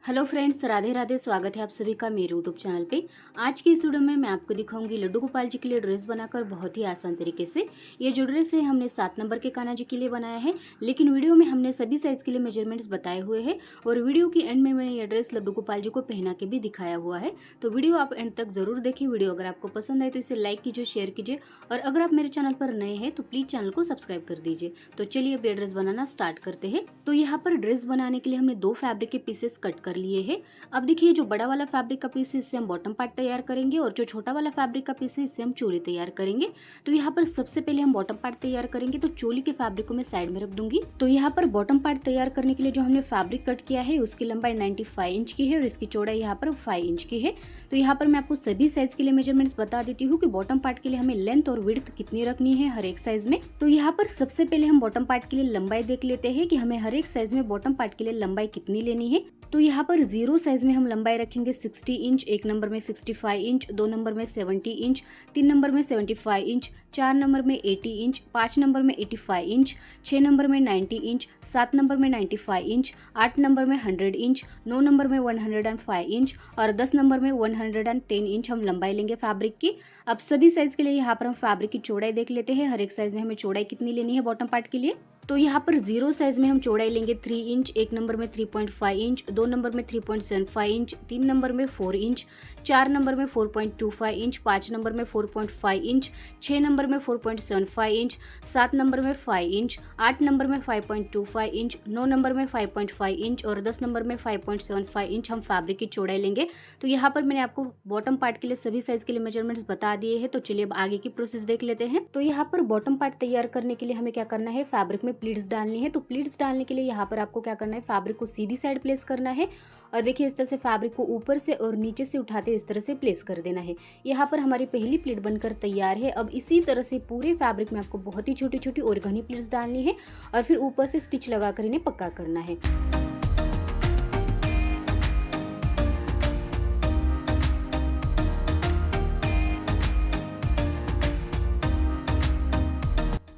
Hello friends, Radhe Radhe. स्वागत है आप सभी का मेरे यूट्यूब चैनल पे। आज की इस वीडियो में मैं आपको दिखाऊंगी लड्डू गोपाल जी के लिए ड्रेस बनाकर बहुत ही आसान तरीके से। ये जो ड्रेस है हमने 7 नंबर के कान्हा जी के लिए बनाया है, लेकिन वीडियो में हमने सभी साइज के लिए मेजरमेंट्स बताए हुए हैं और वीडियो की एंड में मैंने ये ड्रेस लड्डू गोपाल जी को पहना के भी दिखाया हुआ है। तो वीडियो आप एंड तक जरूर देखिए। वीडियो अगर आपको पसंद आए तो इसे लाइक कीजिए, शेयर कीजिए और अगर आप मेरे चैनल पर नए हैं तो प्लीज चैनल को सब्सक्राइब कर दीजिए। तो चलिए अब ये ड्रेस बनाना स्टार्ट करते हैं। तो यहाँ पर ड्रेस बनाने के लिए हमने 2 फैब्रिक के पीसेस कट कर लिए हैं। अब देखिए, जो बड़ा वाला फैब्रिक का पीस है इससे हम बॉटम पार्ट तैयार करेंगे और जो छोटा वाला फैब्रिक का पीस है इससे हम चोली तैयार करेंगे। तो यहाँ पर सबसे पहले हम बॉटम पार्ट तैयार करेंगे। तो चोली के फैब्रिक को मैं साइड में रख दूंगी। तो यहाँ पर बॉटम पार्ट तैयार करने के लिए जो हमने फैब्रिक कट किया है उसकी लंबाई 95 इंच की है और इसकी चौड़ाई यहाँ पर 5 इंच की है। तो यहाँ पर मैं आपको सभी साइज के लिए मेजरमेंट्स बता देती हूँ कि बॉटम पार्ट के लिए हमें लेंथ और विड्थ कितनी रखनी है हर एक साइज में। तो यहाँ पर सबसे पहले हम बॉटम पार्ट के लिए लंबाई देख लेते हैं कि हमें हर एक साइज में बॉटम पार्ट के लिए लंबाई कितनी लेनी है। तो यहाँ पर 0 साइज में हम लंबाई रखेंगे 60 इंच, 1 नंबर में 65 इंच, 2 नंबर में 70 इंच, 3 नंबर में 75 इंच, 4 नंबर में 80 इंच, 5 नंबर में 85 इंच, 6 नंबर में 90 इंच, 7 नंबर में 95 इंच, 8 नंबर में 100 इंच, 9 नंबर में 105 इंच और 10 नंबर में 110 इंच हम लंबाई लेंगे फैब्रिक की। अब सभी साइज के लिए यहाँ पर हम फैब्रिक की चौड़ाई देख लेते हैं, हर एक साइज में हमें चौड़ाई कितनी लेनी है बॉटम पार्ट के लिए। तो यहाँ पर 0 साइज में हम चौड़ाई लेंगे 3 इंच, 1 नंबर में 3.5 इंच, 2 नंबर में 3.75 इंच, 3 नंबर में 4 इंच, 4 नंबर में 4.25 इंच, 5 नंबर में 4.5 इंच, 6 नंबर में 4.75 इंच, 7 नंबर में 5 इंच, 8 नंबर में 5.25 इंच, 9 नंबर में 5.5 इंच और 10 नंबर में 5.75 इंच हम फैब्रिक की चौड़ाई लेंगे। तो यहाँ पर मैंने आपको बॉटम पार्ट के लिए सभी साइज के लिए मेजरमेंट्स बता दिए हैं। तो चलिए अब आगे की प्रोसेस देख लेते हैं। तो यहाँ पर बॉटम पार्ट तैयार करने के लिए हमें क्या करना है, फैब्रिक में प्लीट्स डालनी है। तो प्लीट्स डालने के लिए यहाँ पर आपको क्या करना है, फैब्रिक को सीधी साइड प्लेस करना है और देखिए इस तरह से फैब्रिक को ऊपर से और नीचे से उठाते इस तरह से प्लेस कर देना है। यहाँ पर हमारी पहली प्लीट बनकर तैयार है। अब इसी तरह से पूरे फैब्रिक में आपको बहुत ही छोटी छोटी और घनी प्लीट्स डालनी है और फिर ऊपर से स्टिच लगाकर इन्हें पक्का करना है।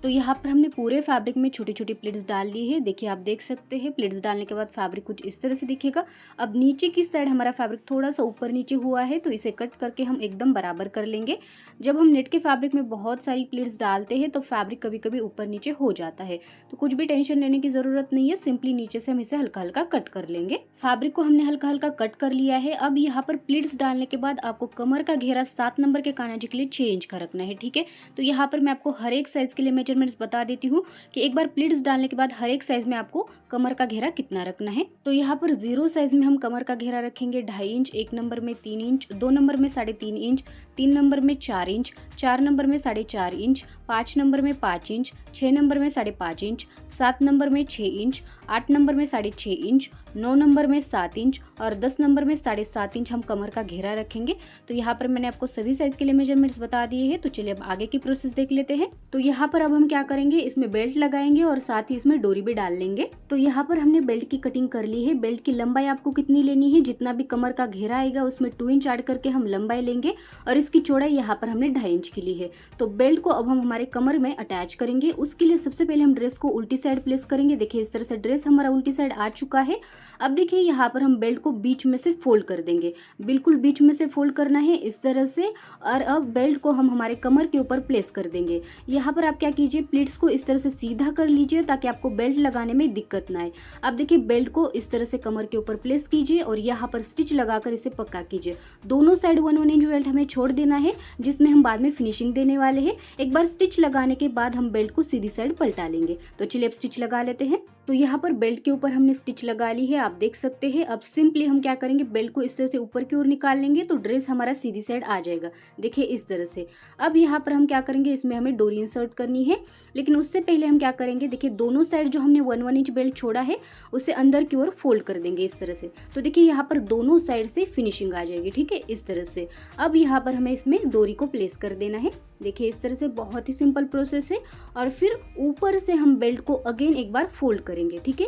तो यहाँ पर हमने पूरे फैब्रिक में छोटी छोटी प्लेट्स डाल ली है। देखिए आप देख सकते हैं प्लेट्स डालने के बाद फैब्रिक कुछ इस तरह से दिखेगा। अब नीचे की साइड हमारा फैब्रिक थोड़ा सा ऊपर नीचे हुआ है तो इसे कट करके हम एकदम बराबर कर लेंगे। जब हम नेट के फैब्रिक में बहुत सारी प्लेट्स डालते हैं तो फैब्रिक कभी कभी ऊपर नीचे हो जाता है, तो कुछ भी टेंशन लेने की जरूरत नहीं है। सिंपली नीचे से हम इसे हल्का हल्का कट कर लेंगे। फैब्रिक को हमने हल्का हल्का कट कर लिया है। अब यहाँ पर प्लेट्स डालने के बाद आपको कमर का घेरा 7 नंबर के कान्हा जी के लिए 6 इंच का रखना है, ठीक है। तो यहाँ पर मैं आपको हर एक साइज के लिए मेजरमेंट्स बता देती हूँ कि एक बार प्लीट्स डालने के बाद हर एक साइज में आपको कमर का घेरा कितना रखना है। तो यहाँ पर 0 साइज में हम कमर का घेरा रखेंगे 2.5 इंच, 1 नंबर में 3 इंच, 2 नंबर में 3.5 इंच, 3 नंबर में 4 इंच, 4 नंबर में 4.5 इंच, 5 नंबर में 5 इंच, 6 नंबर में 5.5 इंच, 7 नंबर में 6 इंच, 8 नंबर में 6.5 इंच, 9 नंबर में 7 इंच और 10 नंबर में 7.5 इंच हम कमर का घेरा रखेंगे। तो यहाँ पर मैंने आपको सभी साइज के लिए मेजरमेंट्स बता दिए हैं। तो चलिए अब आगे की प्रोसेस देख लेते हैं। तो यहाँ पर अब हम क्या करेंगे, इसमें बेल्ट लगाएंगे और साथ ही इसमें डोरी भी डाल लेंगे। तो यहाँ पर हमने बेल्ट की कटिंग कर ली है। बेल्ट की लंबाई आपको कितनी लेनी है, जितना भी कमर का घेरा आएगा उसमें 2 इंच ऐड करके हम लंबाई लेंगे और इसकी चौड़ाई यहाँ पर हमने 2.5 इंच की ली है। तो बेल्ट को अब हम हमारे कमर में अटैच करेंगे। उसके लिए सबसे पहले हम ड्रेस को उल्टी साइड प्लेस करेंगे। देखिए इस तरह से ड्रेस हमारा उल्टी साइड आ चुका है। अब देखिए यहाँ पर हम बेल्ट को बीच में से फोल्ड कर देंगे, बिल्कुल बीच में से फोल्ड करना है इस तरह से। और अब बेल्ट को हम हमारे कमर के ऊपर प्लेस कर देंगे। यहाँ पर आप क्या कीजिए, प्लीट्स को इस तरह से सीधा कर लीजिए ताकि आपको बेल्ट लगाने में दिक्कत ना आए। अब देखिए बेल्ट को इस तरह से कमर के ऊपर प्लेस कीजिए और यहाँ पर स्टिच लगाकर इसे पक्का कीजिए। दोनों साइड 1-1 इंच बेल्ट हमें छोड़ देना है जिसमें हम बाद में फिनिशिंग देने वाले हैं। एक बार स्टिच लगाने के बाद हम बेल्ट को सीधी साइड पलटा लेंगे। तो चलिए अब स्टिच लगा लेते हैं। तो यहाँ पर बेल्ट के ऊपर हमने स्टिच लगा ली है, आप देख सकते हैं। अब सिंपली हम क्या करेंगे, बेल्ट को इस तरह से ऊपर की ओर निकाल लेंगे तो ड्रेस हमारा सीधी साइड आ जाएगा। देखिए इस तरह से। अब यहाँ पर हम क्या करेंगे, इसमें हमें डोरी इंसर्ट करनी है, लेकिन उससे पहले हम क्या करेंगे, देखिए दोनों साइड जो हमने 1-1 इंच बेल्ट छोड़ा है उसे अंदर की ओर फोल्ड कर देंगे इस तरह से। तो देखिए यहाँ पर दोनों साइड से फिनिशिंग आ जाएगी, ठीक है, इस तरह से। अब यहाँ पर हमें इसमें डोरी को प्लेस कर देना है। देखिए इस तरह से, बहुत ही सिंपल प्रोसेस है। और फिर ऊपर से हम बेल्ट को अगेन एक बार फोल्ड करेंगे, ठीक है।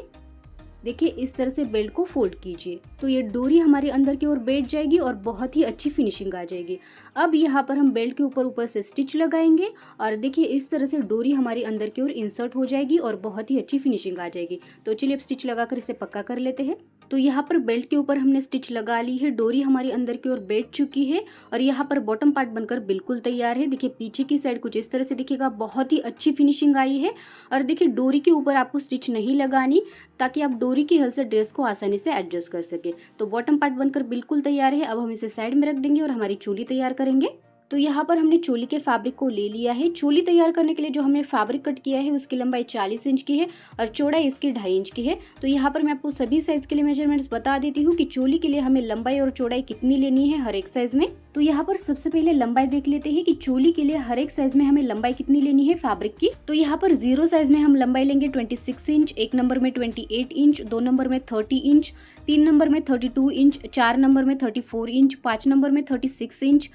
देखिए इस तरह से बेल्ट को फोल्ड कीजिए तो ये डोरी हमारे अंदर की ओर बैठ जाएगी और बहुत ही अच्छी फिनिशिंग आ जाएगी। अब यहाँ पर हम बेल्ट के ऊपर ऊपर से स्टिच लगाएंगे और देखिए इस तरह से डोरी हमारी अंदर की ओर इंसर्ट हो जाएगी और बहुत ही अच्छी फिनिशिंग आ जाएगी। तो चलिए अब स्टिच लगाकर इसे पक्का कर लेते हैं। तो यहाँ पर बेल्ट के ऊपर हमने स्टिच लगा ली है, डोरी हमारी अंदर की ओर बैठ चुकी है और यहाँ पर बॉटम पार्ट बनकर बिल्कुल तैयार है। देखिए पीछे की साइड कुछ इस तरह से दिखेगा, बहुत ही अच्छी फिनिशिंग आई है। और देखिए डोरी के ऊपर आपको स्टिच नहीं लगानी, ताकि आप डोरी की हेल्प से ड्रेस को आसानी से एडजस्ट कर सके। तो बॉटम पार्ट बनकर बिल्कुल तैयार है। अब हम इसे साइड में रख देंगे और हमारी चोली तैयार करेंगे। तो यहाँ पर हमने चोली के फैब्रिक को ले लिया है। चोली तैयार करने के लिए जो हमने फैब्रिक कट किया है उसकी लंबाई 40 इंच की है और चौड़ाई इसकी 2.5 इंच की है। तो यहाँ पर मैं आपको सभी साइज के लिए मेजरमेंट्स बता देती हूँ कि चोली के लिए हमें लंबाई और चौड़ाई कितनी लेनी है हर एक साइज में। तो यहाँ पर सबसे पहले लंबाई देख लेते हैं कि चोली के लिए हर एक साइज में हमें लंबाई कितनी लेनी है फैब्रिक की। तो यहाँ पर 0 साइज में हम लंबाई लेंगे 26 इंच, 1 नंबर में 28 इंच, 2 नंबर में 30 इंच, 3 नंबर में 32 इंच, 4 नंबर में 34 इंच, 5 नंबर में 36 इंच,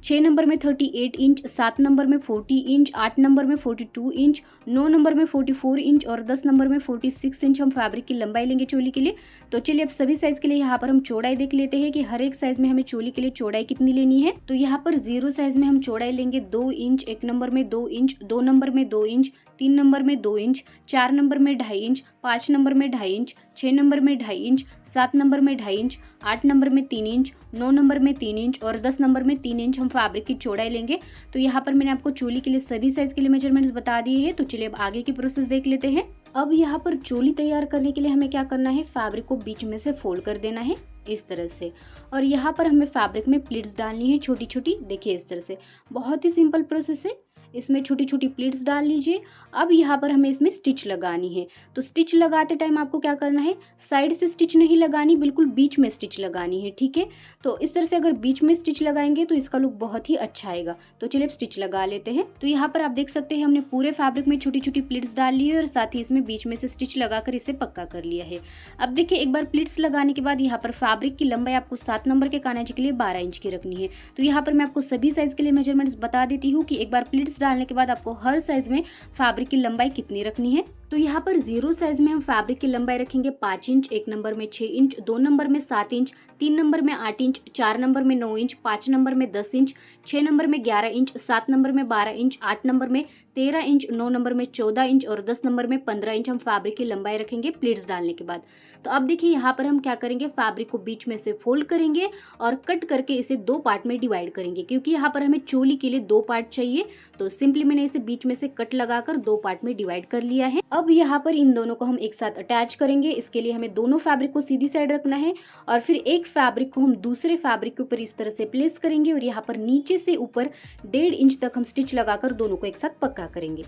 6 नंबर में 38 इंच, 7 नंबर में 40 इंच, 8 नंबर में 42 इंच, 9 नंबर में 44 इंच और 10 नंबर में 46 इंच हम फैब्रिक की लंबाई लेंगे चोली के लिए। तो चलिए अब सभी साइज के लिए यहाँ पर हम चौड़ाई देख लेते हैं कि हर एक साइज में हमें चोली के लिए चौड़ाई कितनी लेनी है। तो यहाँ पर 0 साइज में हम चौड़ाई लेंगे 2 इंच, 1 नंबर में 2 इंच, 2 नंबर में 2 इंच, 3 नंबर में 2 इंच, 4 नंबर में 2.5 इंच, 5 नंबर में 2.5 इंच, 6 नंबर में 2.5 इंच, 7 नंबर में 2.5 इंच, 8 नंबर में 3 इंच, 9 नंबर में 3 इंच और 10 नंबर में 3 इंच हम फैब्रिक की चौड़ाई लेंगे। तो यहाँ पर मैंने आपको चोली के लिए सभी साइज के लिए मेजरमेंट्स बता दिए हैं। तो चलिए अब आगे की प्रोसेस देख लेते हैं। अब यहाँ पर चोली तैयार करने के लिए हमें क्या करना है, फैब्रिक को बीच में से फोल्ड कर देना है इस तरह से। और यहाँ पर हमें फैब्रिक में प्लीट्स डालनी है छोटी छोटी, देखिए इस तरह से। बहुत ही सिंपल प्रोसेस है, इसमें छोटी छोटी प्लीट्स डाल लीजिए। अब यहाँ पर हमें इसमें स्टिच लगानी है। तो स्टिच लगाते टाइम आपको क्या करना है, साइड से स्टिच नहीं लगानी, बिल्कुल बीच में स्टिच लगानी है, ठीक है। तो इस तरह से अगर बीच में स्टिच लगाएंगे तो इसका लुक बहुत ही अच्छा आएगा। तो चलिए अब स्टिच लगा लेते हैं। तो यहाँ पर आप देख सकते हैं हमने पूरे फैब्रिक में छोटी छोटी प्लीट्स डाल ली है और साथ ही इसमें बीच में से स्टिच लगाकर इसे पक्का कर लिया है। अब देखिए एक बार प्लीट्स लगाने के बाद यहाँ पर फैब्रिक की लंबाई आपको 7 नंबर के कानाजी के लिए 12 इंच की रखनी है। तो यहाँ पर मैं आपको सभी साइज के लिए मेजरमेंट्स बता देती हूँ कि एक बार प्लीट्स डालने के बाद आपको हर साइज में फैब्रिक की लंबाई कितनी रखनी है। तो यहाँ पर 0 साइज में हम फैब्रिक की लंबाई रखेंगे 5 इंच, 1 नंबर में 6 इंच, 2 नंबर में 7 इंच, 3 नंबर में 8 इंच, 4 नंबर में 9 इंच, 5 नंबर में 10 इंच, 6 नंबर में 11 इंच, 7 नंबर में 12 इंच, 8 नंबर में 13 इंच, 9 नंबर में 14 इंच और 10 नंबर में 15 इंच हम फैब्रिक की लंबाई रखेंगे प्लीट्स डालने के बाद। तो अब देखिए यहाँ पर हम क्या करेंगे, फैब्रिक को बीच में से फोल्ड करेंगे और कट करके इसे 2 पार्ट में डिवाइड करेंगे, क्योंकि यहाँ पर हमें चोली के लिए 2 पार्ट चाहिए। तो सिंपली मैंने इसे बीच में से कट लगाकर 2 पार्ट में डिवाइड कर लिया है। अब यहाँ पर इन दोनों को हम एक साथ अटैच करेंगे। इसके लिए हमें दोनों फैब्रिक को सीधी साइड रखना है और फिर एक फैब्रिक को हम दूसरे फैब्रिक के ऊपर इस तरह से प्लेस करेंगे और यहाँ पर नीचे से ऊपर 1.5 इंच तक हम स्टिच लगाकर दोनों को एक साथ पक्का करेंगे।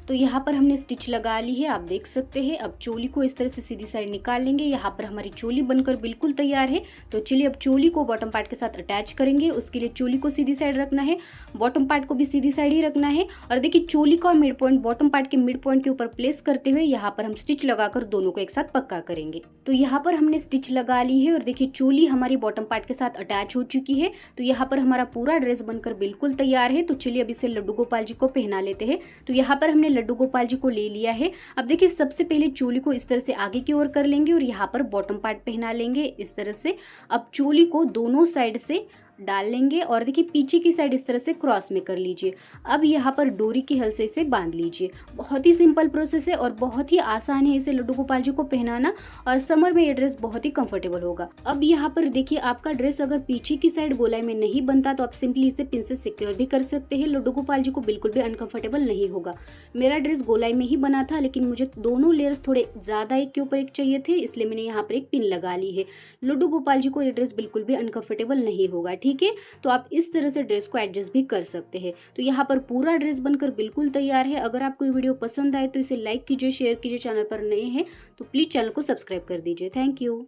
तो यहाँ पर हमने स्टिच लगा ली है, आप देख सकते हैं। अब चोली को इस तरह से सीधी साइड निकाल लेंगे। यहाँ पर हमारी चोली बनकर बिल्कुल तैयार है। तो चलिए अब चोली को बॉटम पार्ट के साथ अटैच करेंगे। उसके लिए चोली को सीधी साइड रखना है, बॉटम पार्ट को भी सीधी साइड ही रखना है। और देखिए चोली का मिड पॉइंट बॉटम पार्ट के मिड पॉइंट के ऊपर प्लेस करते हुए यहाँ पर हम स्टिच लगाकर दोनों को एक साथ पक्का करेंगे। तो यहाँ पर हमने स्टिच लगा ली है और देखिए चोली हमारी बॉटम पार्ट के साथ अटैच हो चुकी है। तो यहाँ पर हमारा पूरा ड्रेस बनकर बिल्कुल तैयार है। तो चलिए अब इसे लड्डू गोपाल जी को पहना लेते हैं। तो यहाँ पर हमने लड्डू गोपाल जी को ले लिया है। अब देखिए सबसे पहले चोली को इस तरह से आगे की ओर कर लेंगे और यहाँ पर बॉटम पार्ट पहना लेंगे इस तरह से। अब चोली को दोनों साइड से डाल लेंगे और देखिए पीछे की साइड इस तरह से क्रॉस में कर लीजिए। अब यहाँ पर डोरी की हेल्प से इसे बांध लीजिए। बहुत ही सिंपल प्रोसेस है और बहुत ही आसान है इसे लड्डू गोपाल जी को पहनाना और समर में ये ड्रेस बहुत ही कंफर्टेबल होगा। अब यहाँ पर देखिए आपका ड्रेस अगर पीछे की साइड गोलाई में नहीं बनता तो आप सिंपली इसे पिन से सिक्योर भी कर सकते हैं। लड्डू गोपाल जी को बिल्कुल भी अनकंफर्टेबल नहीं होगा। मेरा ड्रेस गोलाई में ही बना था, लेकिन मुझे दोनों लेयर्स थोड़े ज्यादा एक के ऊपर एक चाहिए थे, इसलिए मैंने यहाँ पर एक पिन लगा ली है। लड्डू गोपाल जी को ये ड्रेस बिल्कुल भी अनकंफर्टेबल नहीं होगा, ठीक है। तो आप इस तरह से ड्रेस को एडजस्ट भी कर सकते हैं। तो यहाँ पर पूरा ड्रेस बनकर बिल्कुल तैयार है। अगर आपको ये वीडियो पसंद आए तो इसे लाइक कीजिए, शेयर कीजिए। चैनल पर नए हैं तो प्लीज चैनल को सब्सक्राइब कर दीजिए। Thank you.